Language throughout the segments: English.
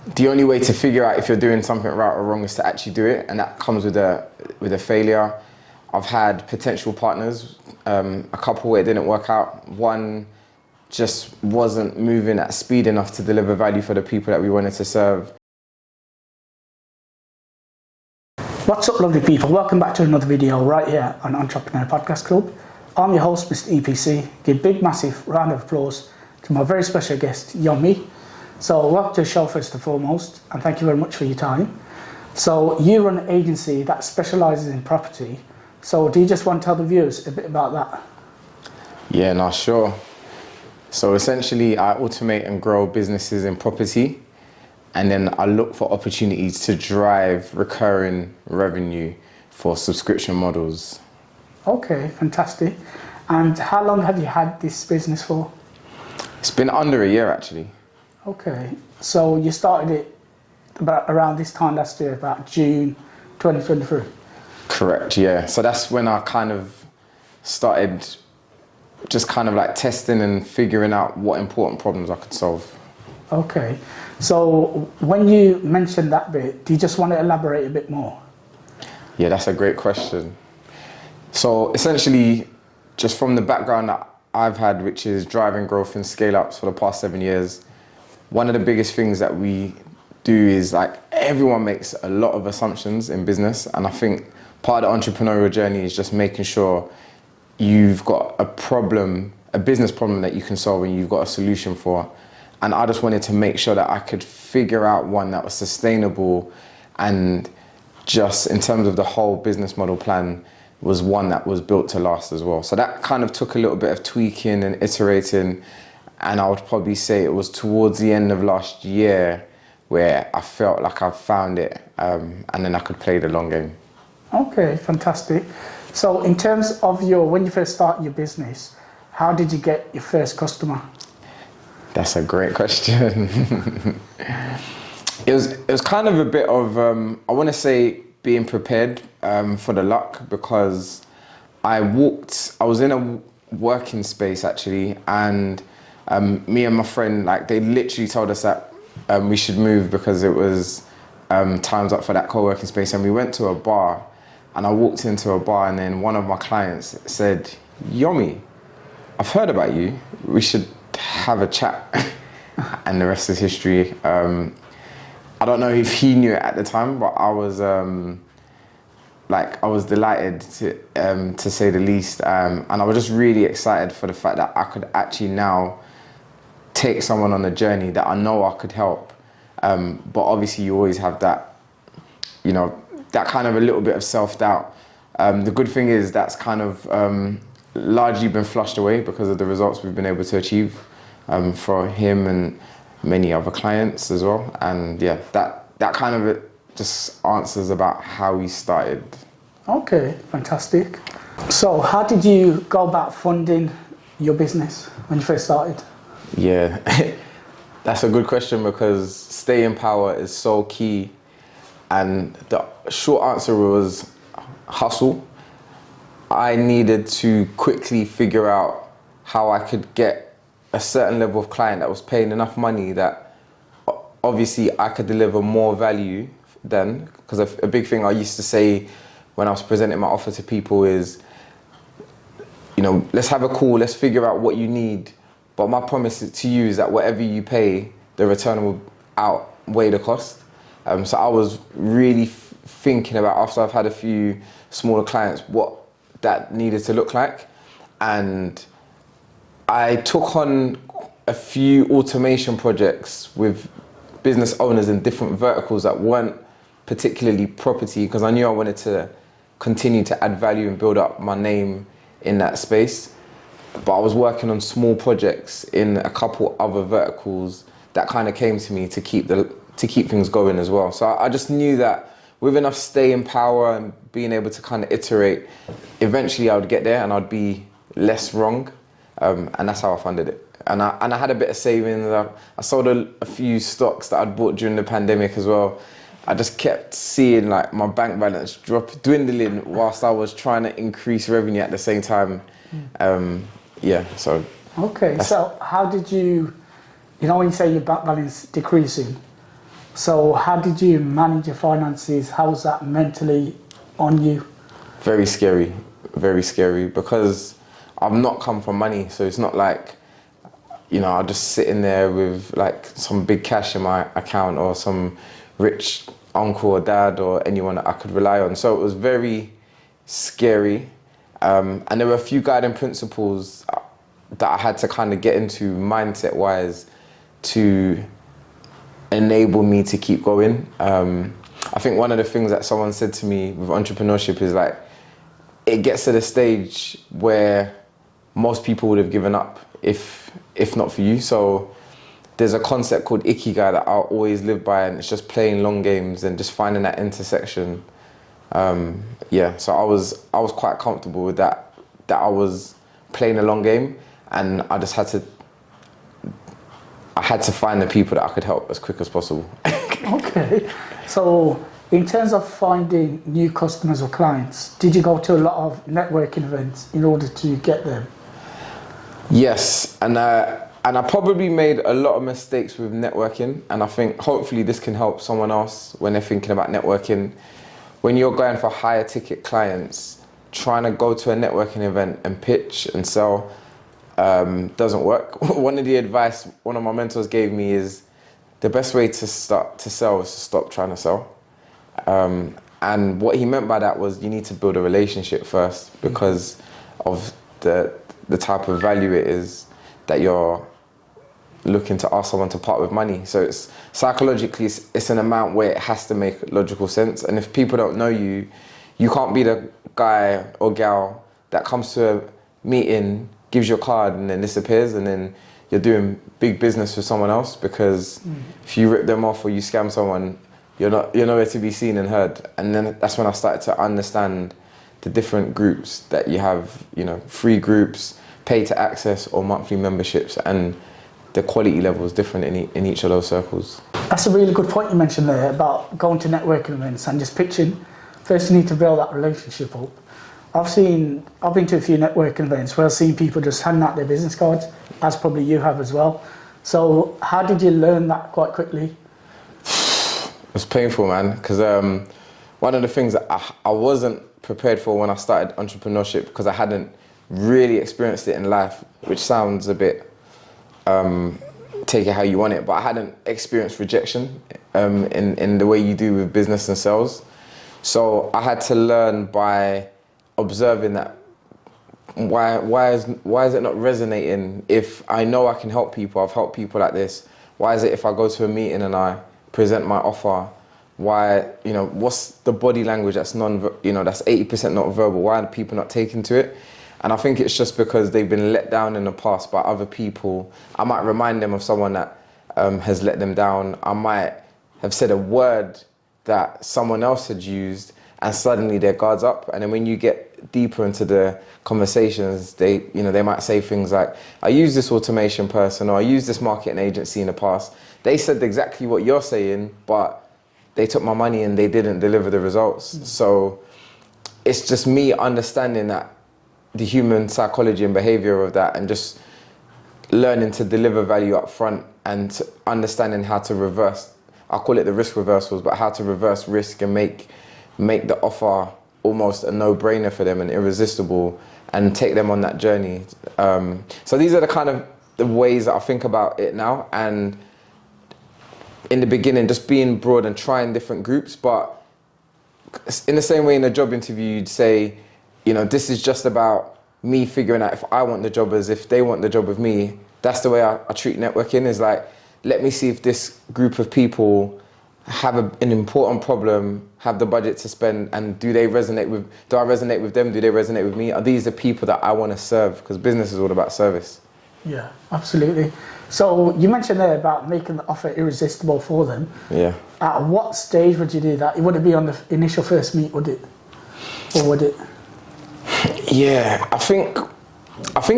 the only way to figure out if you're doing something right or wrong is to actually do it, and that comes with a failure. I've had potential partners, a couple where it didn't work out. One just wasn't moving at speed enough to deliver value for the people that we wanted to serve. What's up, lovely people? Welcome back to another video right here on Entrepreneur Podcast Club. I'm your host, Mr. EPC. Give a big, massive round of applause to my very special guest, Yommy. So welcome to the show first and foremost, and thank you very much for your time. So you run an agency that specialises in property. So do you just want to tell the viewers a bit about that? Yeah, no, sure. So essentially I automate and grow businesses in property, and then I look for opportunities to drive recurring revenue for subscription models. Okay, fantastic. And how long have you had this business for? It's been under a year actually. Okay, so you started it about around this time last year, about June 2023? Correct, yeah. So that's when I kind of started just kind of like testing and figuring out what important problems I could solve. Okay, so when you mentioned that bit, do you just want to elaborate a bit more? Yeah, that's a great question. So essentially, just from the background that I've had, which is driving growth and scale ups for the past 7 years, one of the biggest things that we do is like everyone makes a lot of assumptions in business, and I think part of the entrepreneurial journey is just making sure you've got a problem, a business problem that you can solve and you've got a solution for. And I just wanted to make sure that I could figure out one that was sustainable, and just in terms of the whole business model plan was one that was built to last as well. So that kind of took a little bit of tweaking and iterating, and I would probably say it was towards the end of last year where I felt like I found it, and then I could play the long game. Okay, fantastic. So in terms of when you first started your business, how did you get your first customer? That's a great question. It was kind of a bit of, I want to say being prepared for the luck, because I was in a working space actually, and me and my friend, like they literally told us that we should move because it was time's up for that co-working space, and we went to a bar, and I walked into a bar, and then one of my clients said, "Yommy, I've heard about you, we should have a chat." And the rest is history. I don't know if he knew it at the time, but I was delighted to say the least, and I was just really excited for the fact that I could actually now take someone on a journey that I know I could help. But obviously you always have that, you know, that kind of a little bit of self-doubt. The good thing is that's kind of largely been flushed away because of the results we've been able to achieve for him and many other clients as well. And yeah, that kind of it just answers about how we started. Okay, fantastic. So how did you go about funding your business when you first started? Yeah, that's a good question, because staying power is so key. And the short answer was hustle. I needed to quickly figure out how I could get a certain level of client that was paying enough money that obviously I could deliver more value then. Because a big thing I used to say when I was presenting my offer to people is, you know, let's have a call, let's figure out what you need. But my promise to you is that whatever you pay, the return will outweigh the cost. So I was really thinking about, after I've had a few smaller clients, what that needed to look like. And I took on a few automation projects with business owners in different verticals that weren't particularly property, because I knew I wanted to continue to add value and build up my name in that space. But I was working on small projects in a couple other verticals that kind of came to me to keep things going as well. So I just knew that with enough staying power and being able to kind of iterate, eventually I would get there and I'd be less wrong. And that's how I funded it. And I had a bit of savings. I sold a few stocks that I'd bought during the pandemic as well. I just kept seeing like my bank balance dwindling whilst I was trying to increase revenue at the same time. Yeah, so. Okay, so how did you know when you say your bank balance decreasing, So how did you manage your finances? How was that mentally on you? Very scary because I've not come from money, so it's not like, I'll just sit in there with like some big cash in my account or some rich uncle or dad or anyone that I could rely on. So it was very scary. And there were a few guiding principles that I had to kind of get into mindset wise to enable me to keep going. I think one of the things that someone said to me with entrepreneurship is like, it gets to the stage where most people would have given up if not for you. So there's a concept called ikigai that I'll always live by, and it's just playing long games and just finding that intersection. So I was quite comfortable with that I was playing a long game, and I just had to find the people that I could help as quick as possible. Okay. So in terms of finding new customers or clients, did you go to a lot of networking events in order to get them? Yes, and I probably made a lot of mistakes with networking, and I think hopefully this can help someone else when they're thinking about networking. When you're going for higher ticket clients, trying to go to a networking event and pitch and sell doesn't work. One of the advice one of my mentors gave me is the best way to start to sell is to stop trying to sell. And what he meant by that was you need to build a relationship first because of the type of value it is that you're looking to ask someone to part with money. So it's psychologically, it's an amount where it has to make logical sense. And if people don't know you, you can't be the guy or gal that comes to a meeting, gives your card and then disappears, and then you're doing big business with someone else, because if you rip them off or you scam someone, you're nowhere to be seen and heard. And then that's when I started to understand the different groups that you have, free groups, pay to access or monthly memberships, and the quality level is different in each of those circles. That's a really good point you mentioned there about going to networking events and just pitching. First you need to build that relationship up. I've been to a few networking events where I've seen people just handing out their business cards, as probably you have as well. So how did you learn that quite quickly? It was painful, man, because one of the things that I wasn't prepared for when I started entrepreneurship, because I hadn't really experienced it in life, which sounds a bit take it how you want it, but I hadn't experienced rejection in the way you do with business and sales. So I had to learn by observing that why is it not resonating? If I know I can help people, I've helped people like this, why is it if I go to a meeting and I present my offer, what's the body language that's that's 80% not verbal, why are people not taking to it? And I think it's just because they've been let down in the past by other people. I might remind them of someone that has let them down. I might have said a word that someone else had used, and suddenly their guard's up. And then when you get deeper into the conversations, they might say things like, I used this automation person, or I used this marketing agency in the past. They said exactly what you're saying, but they took my money and they didn't deliver the results. So it's just me understanding that the human psychology and behavior of that, and just learning to deliver value up front and understanding how to reverse, I call it the risk reversals, but how to reverse risk and make the offer almost a no-brainer for them and irresistible, and take them on that journey. So these are the kind of the ways that I think about it now. And in the beginning, just being broad and trying different groups, but in the same way in a job interview, you'd say, this is just about me figuring out if I want the job as if they want the job with me. That's the way I treat networking, is like, let me see if this group of people have an important problem, have the budget to spend, and do I resonate with them? Do they resonate with me? Are these the people that I want to serve? Because business is all about service. Yeah, absolutely. So you mentioned there about making the offer irresistible for them. Yeah. At what stage would you do that? It wouldn't be on the initial first meet, would it? Or would it? Yeah, I think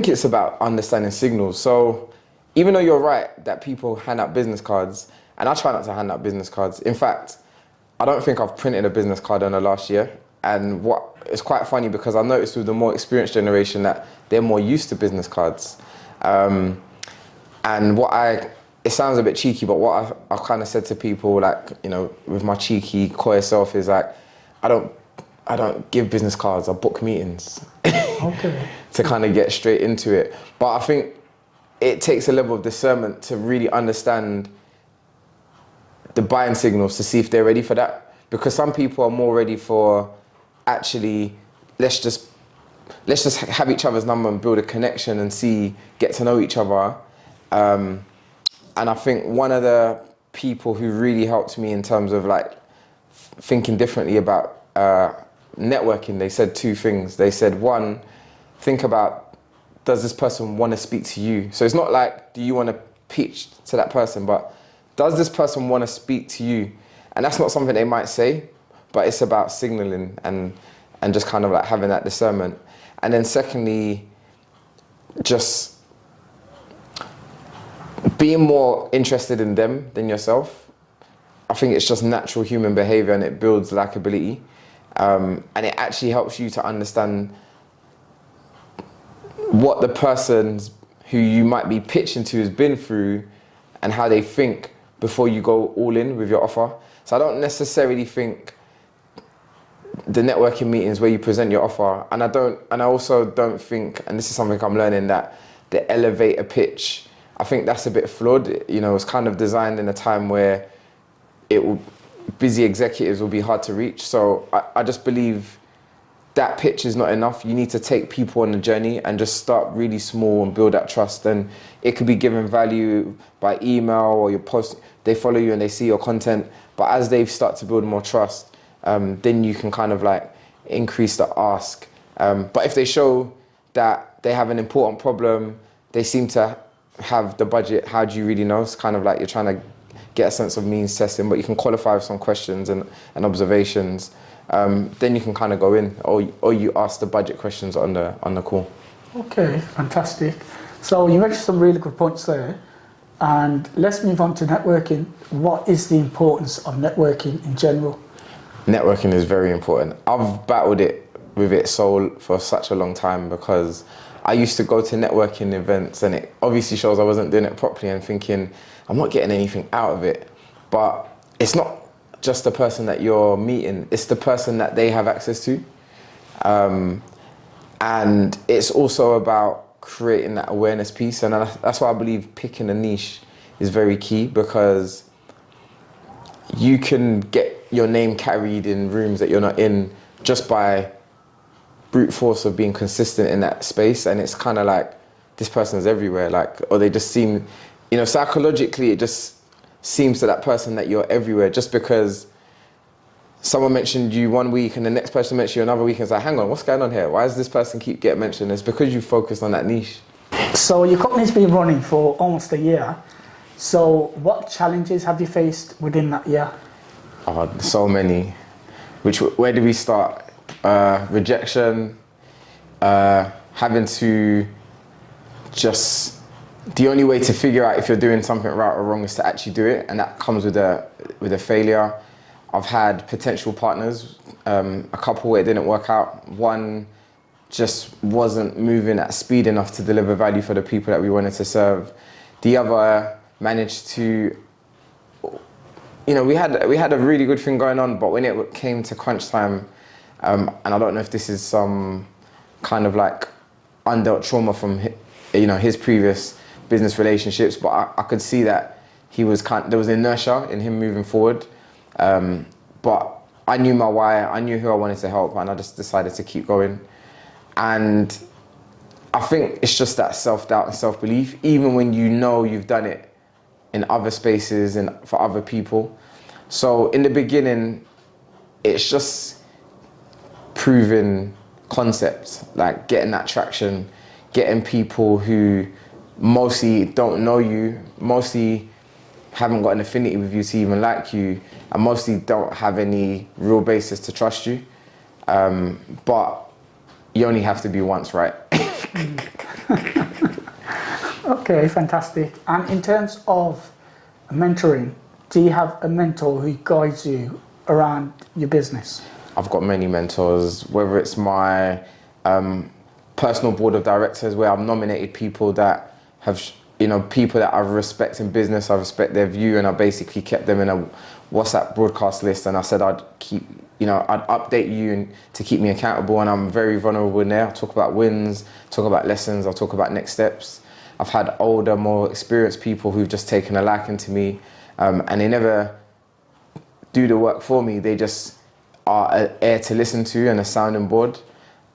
it's about understanding signals. So even though you're right that people hand out business cards, and I try not to hand out business cards. In fact, I don't think I've printed a business card in the last year. And it's quite funny, because I noticed with the more experienced generation that they're more used to business cards. And what I it sounds a bit cheeky, but what I kind of said to people, like, you know, with my cheeky, coy self, is like, I don't give business cards, I book meetings. Okay. To kind of get straight into it. But I think it takes a level of discernment to really understand the buying signals to see if they're ready for that. Because some people are more ready for actually, let's just have each other's number and build a connection and get to know each other. And I think one of the people who really helped me in terms of like thinking differently about networking, they said two things. They said, one, think about, does this person want to speak to you? So it's not like, do you want to pitch to that person, but does this person want to speak to you? And that's not something they might say, but it's about signaling and just kind of like having that discernment. And then secondly, just being more interested in them than yourself. I think it's just natural human behavior and it builds likability. And it actually helps you to understand what the person who you might be pitching to has been through and how they think before you go all in with your offer. So I don't necessarily think the networking meetings where you present your offer, and I also don't think, and this is something I'm learning, that the elevator pitch, I think that's a bit flawed. You know, it's kind of designed in a time where busy executives will be hard to reach. So I just believe that pitch is not enough. You need to take people on the journey and just start really small and build that trust. And it could be given value by email or your post. They follow you and they see your content. But as they start to build more trust, then you can kind of like increase the ask. But if they show that they have an important problem, they seem to have the budget, how do you really know? It's kind of like you're trying to get a sense of means testing, but you can qualify with some questions and observations. Then you can kind of go in, or you ask the budget questions on the call. Okay, fantastic. So you mentioned some really good points there, and let's move on to networking. What is the importance of networking in general? Networking is very important. I've battled with it for such a long time because I used to go to networking events and it obviously shows I wasn't doing it properly and thinking I'm not getting anything out of it. But it's not just the person that you're meeting, it's the person that they have access to. And it's also about creating that awareness piece. And that's why I believe picking a niche is very key, because you can get your name carried in rooms that you're not in just by brute force of being consistent in that space. And it's kind of like, this person is everywhere, like, or they just seem, you know, psychologically, it just seems to that person that you're everywhere just because someone mentioned you one week and the next person mentioned you another week, and it's like, hang on, what's going on here? Why does this person keep getting mentioned? It's because you focused on that niche. So your company's been running for almost a year. So what challenges have you faced within that year? Oh, so many. Where do we start? Rejection, having to just, the only way to figure out if you're doing something right or wrong is to actually do it, and that comes with a failure. I've had potential partners, a couple where it didn't work out. One just wasn't moving at speed enough to deliver value for the people that we wanted to serve. The other managed to, you know, we had a really good thing going on, but when it came to crunch time, and I don't know if this is some kind of like undealt trauma from his previous business relationships, but I could see that there was inertia in him moving forward. But I knew my why, I knew who I wanted to help, and I just decided to keep going. And I think it's just that self-doubt and self-belief, even when you know you've done it in other spaces and for other people. So in the beginning, it's just proving concepts, like getting that traction, getting people who mostly don't know you, mostly haven't got an affinity with you to even like you, and mostly don't have any real basis to trust you. But you only have to be once, right? Okay, fantastic. And in terms of mentoring, do you have a mentor who guides you around your business? I've got many mentors, whether it's my personal board of directors where I've nominated people that have, people that I respect in business, I respect their view, and I basically kept them in a WhatsApp broadcast list. And I said I'd I'd update you and to keep me accountable. And I'm very vulnerable in there. I talk about wins, talk about lessons, I'll talk about next steps. I've had older, more experienced people who've just taken a liking to me, and they never do the work for me. They just are an air to listen to and a sounding board.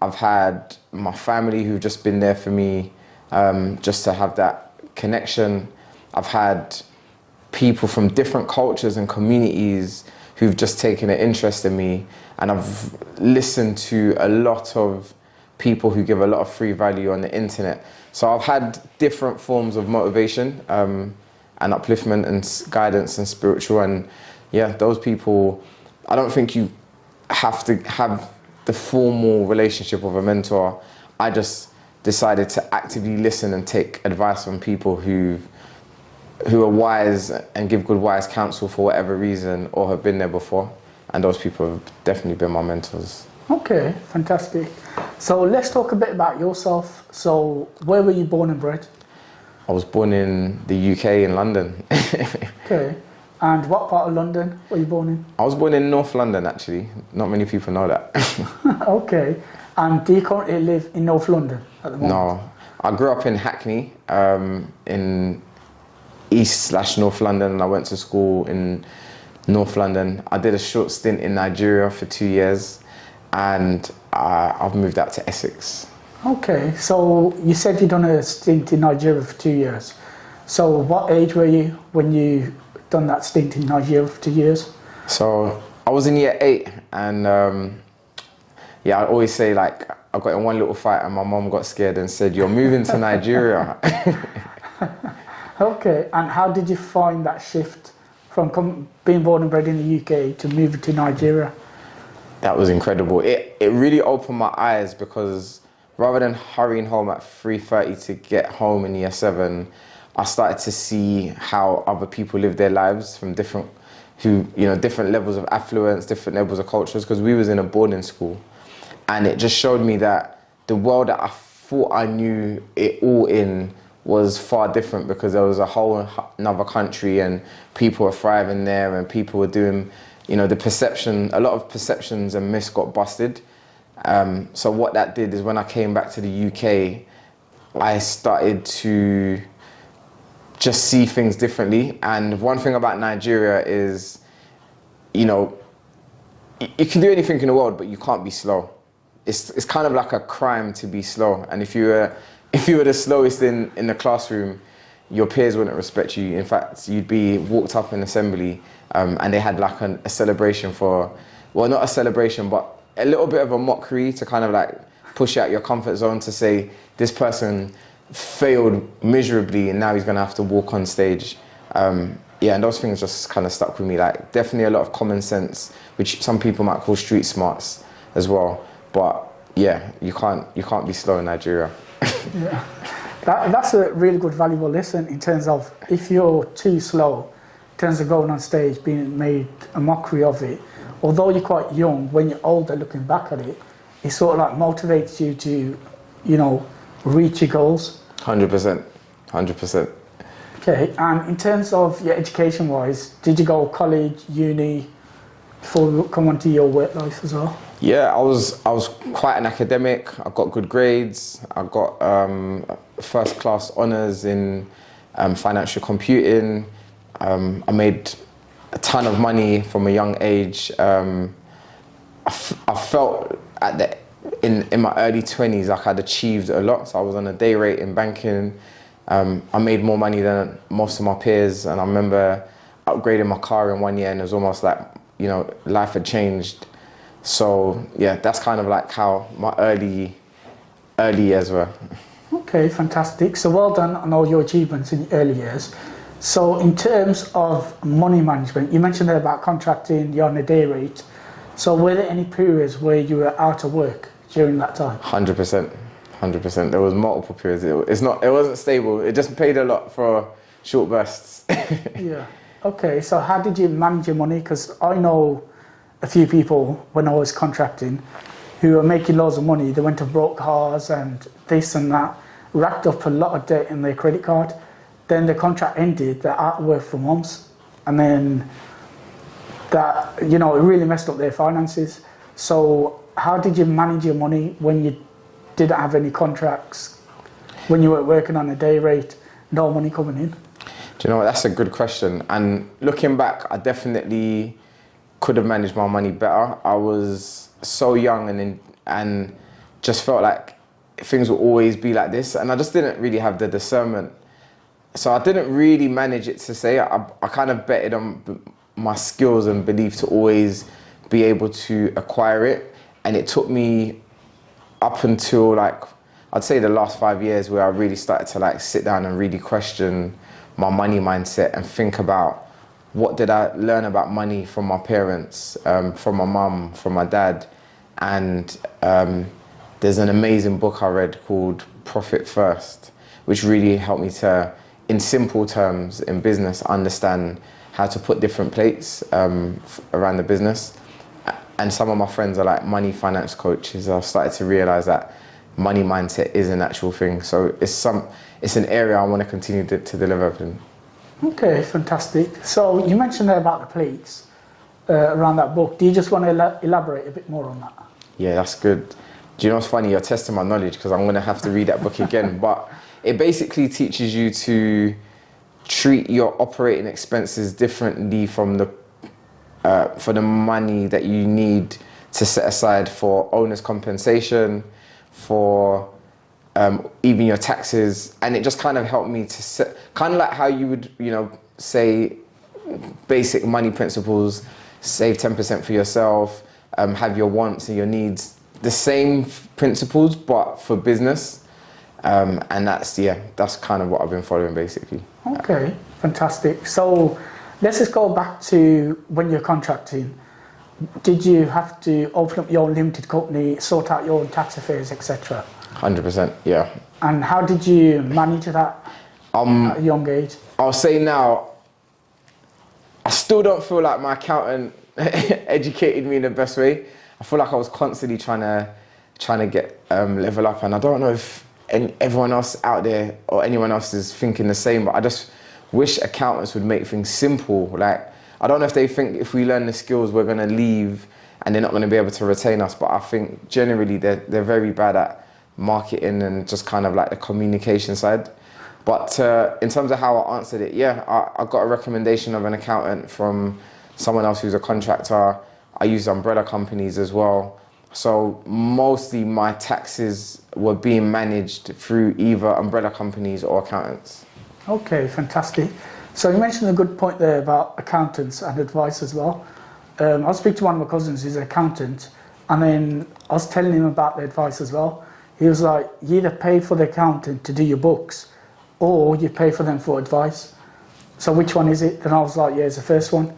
I've had my family who've just been there for me, just to have that connection. I've had people from different cultures and communities who've just taken an interest in me, and I've listened to a lot of people who give a lot of free value on the internet. So I've had different forms of motivation and upliftment and guidance and spiritual, and yeah, those people, I don't think you have to have the formal relationship of a mentor. I just decided to actively listen and take advice from people who are wise and give good wise counsel for whatever reason, or have been there before, and those people have definitely been my mentors. Okay, fantastic. So let's talk a bit about yourself. So where were you born and bred? I was born in the UK, in London. Okay, and what part of London were you born in? I was born in North London, actually. Not many people know that. Okay, and do you currently live in North London at the moment? No, I grew up in Hackney, in East/North London, and I went to school in North London. I did a short stint in Nigeria for 2 years, and I've moved out to Essex. Okay, so you said you'd done a stint in Nigeria for 2 years. So what age were you when you done that stint in Nigeria for 2 years? So I was in year 8, and I always say, like, I got in one little fight and my mom got scared and said, "You're moving to Nigeria." Okay, and how did you find that shift from being born and bred in the UK to moving to Nigeria? That was incredible. It really opened my eyes, because rather than hurrying home at 3:30 to get home in year 7, I started to see how other people live their lives from different levels of affluence, different levels of cultures, because we was in a boarding school. And it just showed me that the world that I thought I knew it all in was far different, because there was a whole another country and people were thriving there, and people were doing, a lot of perceptions and myths got busted. So what that did is, when I came back to the UK, I started to just see things differently. And one thing about Nigeria is, you can do anything in the world, but you can't be slow. It's kind of like a crime to be slow. And if you were the slowest in the classroom, your peers wouldn't respect you. In fact, you'd be walked up in assembly, and they had like a celebration not a celebration, but a little bit of a mockery to kind of like push you out your comfort zone, to say this person failed miserably and now he's gonna have to walk on stage. And those things just kind of stuck with me. Like, definitely a lot of common sense, which some people might call street smarts as well. But yeah, you can't be slow in Nigeria. Yeah, that's a really good, valuable lesson in terms of, if you're too slow, in terms of going on stage, being made a mockery of it. Although you're quite young, when you're older, looking back at it, it sort of like motivates you to, reach your goals. 100%. Okay, and in terms of your education-wise, did you go college, uni, before we come on to your work life as well? Yeah, I was quite an academic. I got good grades. I got first class honours in financial computing. I made a ton of money from a young age. I felt in my early 20s like I'd achieved a lot. So I was on a day rate in banking. I made more money than most of my peers, and I remember upgrading my car in 1 year, and it was almost like, life had changed. So yeah, that's kind of like how my early years were. Okay, fantastic. So well done on all your achievements in the early years. So in terms of money management, you mentioned there about contracting, you're on a day rate. So were there any periods where you were out of work during that time? 100%. There was multiple periods. It wasn't stable. It just paid a lot for short bursts. Yeah. Okay, so how did you manage your money? Because I know a few people, when I was contracting, who were making loads of money. They went to broke cars and this and that, racked up a lot of debt in their credit card. then the contract ended, they're out of work for months, and then that, you know, it really messed up their finances. So how did you manage your money when you didn't have any contracts, when you were working on a day rate, no money coming in? Do you know what, that's a good question. And looking back, I definitely could have managed my money better. I was so young and just felt like things will always be like this, and I just didn't really have the discernment. So I didn't really manage it to say. I kind of betted on my skills and belief to always be able to acquire it, and it took me up until like, I'd say the last 5 years where I really started to like sit down and really question my money mindset and think about what did I learn about money from my parents, from my mum, from my dad. And there's an amazing book I read called Profit First, which really helped me to, in simple terms in business, understand how to put different plates around the business. And some of my friends are like money finance coaches. I've started to realize that money mindset is an actual thing. So it's an area I want to continue to deliver in. Okay, fantastic. So you mentioned there about the plates around that book. Do you just want to elaborate a bit more on that? Yeah, that's good. Do you know what's funny? You're testing my knowledge because I'm going to have to read that book again. But it basically teaches you to treat your operating expenses differently from for the money that you need to set aside for owner's compensation, for even your taxes. And it just kind of helped me to set, kind of like how you would, you know, say basic money principles, save 10% for yourself, have your wants and your needs. The same principles, but for business. And that's kind of what I've been following basically. Okay, fantastic. So let's just go back to when you're contracting. Did you have to open up your own limited company, sort out your own tax affairs, etc.? 100%, yeah. And how did you manage that at a young age? I'll say now, I still don't feel like my accountant educated me in the best way. I feel like I was constantly trying to get level up, and I don't know if everyone else out there or anyone else is thinking the same, but I just wish accountants would make things simple. Like, I don't know if they think if we learn the skills we're going to leave and they're not going to be able to retain us, but I think generally they're very bad at marketing and just kind of like the communication side. But in terms of how I answered it, yeah, I got a recommendation of an accountant from someone else who's a contractor. I used umbrella companies as well. So mostly my taxes were being managed through either umbrella companies or accountants. Okay, fantastic. So you mentioned a good point there about accountants and advice as well. I was speaking to one of my cousins who's an accountant, and then I was telling him about the advice as well. He was like, you either pay for the accountant to do your books or you pay for them for advice. So which one is it? Then I was like, yeah, it's the first one.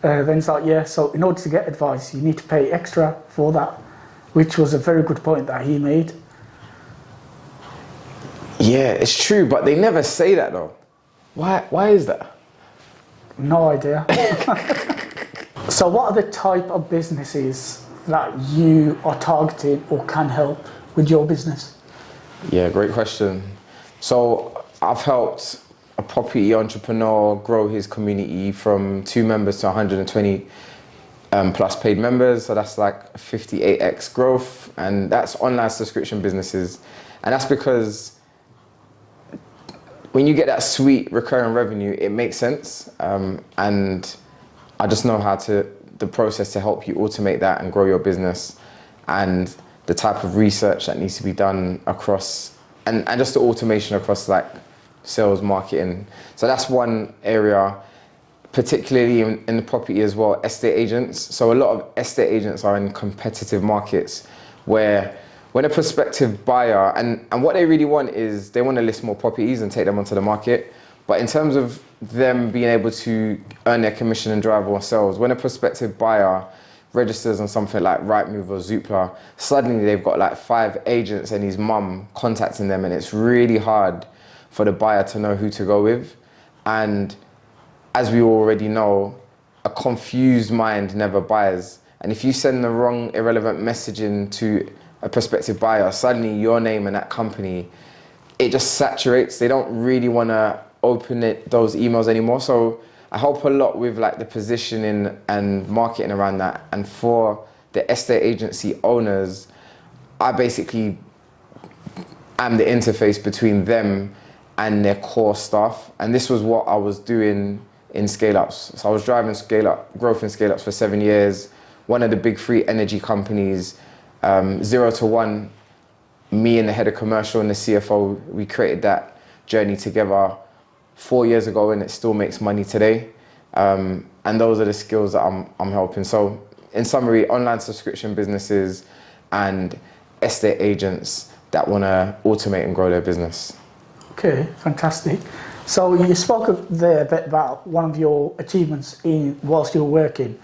Then it's like, yeah, so in order to get advice, you need to pay extra for that, which was a very good point that he made. Yeah, it's true, but they never say that though. Why is that? No idea. So what are the type of businesses that you are targeting or can help with your business? Yeah, great question. So I've helped a property entrepreneur grow his community from 2 members to 120 plus paid members. So that's like 58x growth, and that's online subscription businesses. And that's because when you get that sweet recurring revenue, it makes sense. And I just know the process to help you automate that and grow your business, and the type of research that needs to be done across, and just the automation across like sales, marketing. So that's one area, particularly in the property as well, estate agents. So a lot of estate agents are in competitive markets where when a prospective buyer, and what they really want is they want to list more properties and take them onto the market. But in terms of them being able to earn their commission and drive more sales, when a prospective buyer registers on something like Rightmove or Zoopla, suddenly they've got like 5 agents and his mum contacting them, and it's really hard for the buyer to know who to go with. And as we already know, a confused mind never buys. And if you send the wrong irrelevant messaging to a prospective buyer, suddenly your name and that company, it just saturates. They don't really want to open those emails anymore. So I help a lot with like the positioning and marketing around that. And for the estate agency owners, I basically am the interface between them and their core staff. And this was what I was doing in scale-ups. So I was driving growth and scale-ups for 7 years. One of the big 3 energy companies, 0 to 1, me and the head of commercial and the CFO, we created that journey together 4 years ago, and it still makes money today. And those are the skills that I'm helping. So in summary, online subscription businesses and estate agents that want to automate and grow their business. Okay, fantastic. So you spoke there a bit about one of your achievements whilst you were working,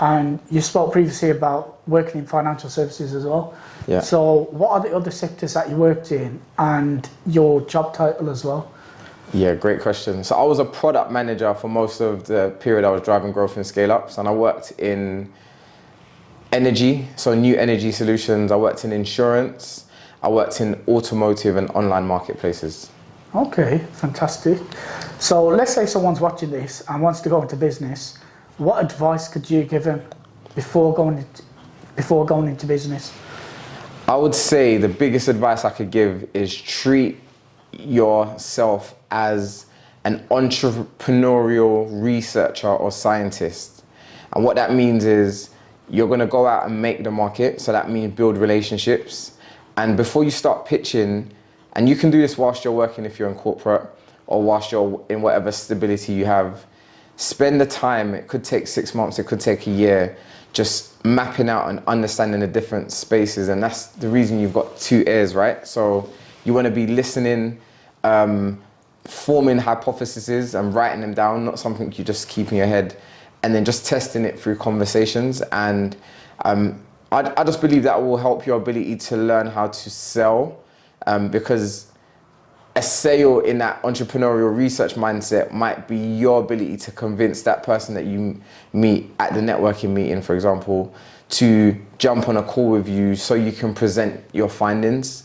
and you spoke previously about working in financial services as well. Yeah. So what are the other sectors that you worked in and your job title as well? Yeah, great question. So I was a product manager for most of the period I was driving growth and scale ups, and I worked in energy, so new energy solutions. I worked in insurance. I worked in automotive and online marketplaces. Okay, fantastic. So let's say someone's watching this and wants to go into business. What advice could you give them before going into business? I would say the biggest advice I could give is treat yourself as an entrepreneurial researcher or scientist. And what that means is you're going to go out and make the market. So that means build relationships. And before you start pitching, and you can do this whilst you're working if you're in corporate or whilst you're in whatever stability you have, spend the time. It could take 6 months, it could take a year, just mapping out and understanding the different spaces. And that's the reason you've got 2 ears, right? So you want to be listening, forming hypotheses and writing them down, not something you just keep in your head, and then just testing it through conversations. And I just believe that will help your ability to learn how to sell, because a sale in that entrepreneurial research mindset might be your ability to convince that person that you meet at the networking meeting, for example, to jump on a call with you so you can present your findings,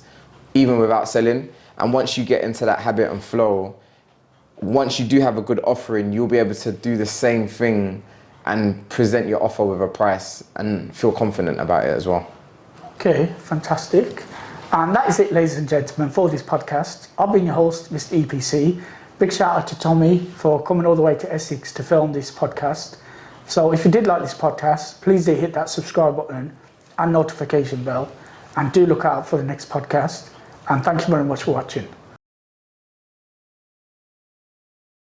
even without selling. And once you get into that habit and flow, once you do have a good offering, you'll be able to do the same thing and present your offer with a price and feel confident about it as well. Okay, fantastic. And that is it, ladies and gentlemen, for this podcast. I've been your host, Mr. EPC. Big shout out to Tommy for coming all the way to Essex to film this podcast. So if you did like this podcast, please do hit that subscribe button and notification bell, and do look out for the next podcast. And thank you very much for watching.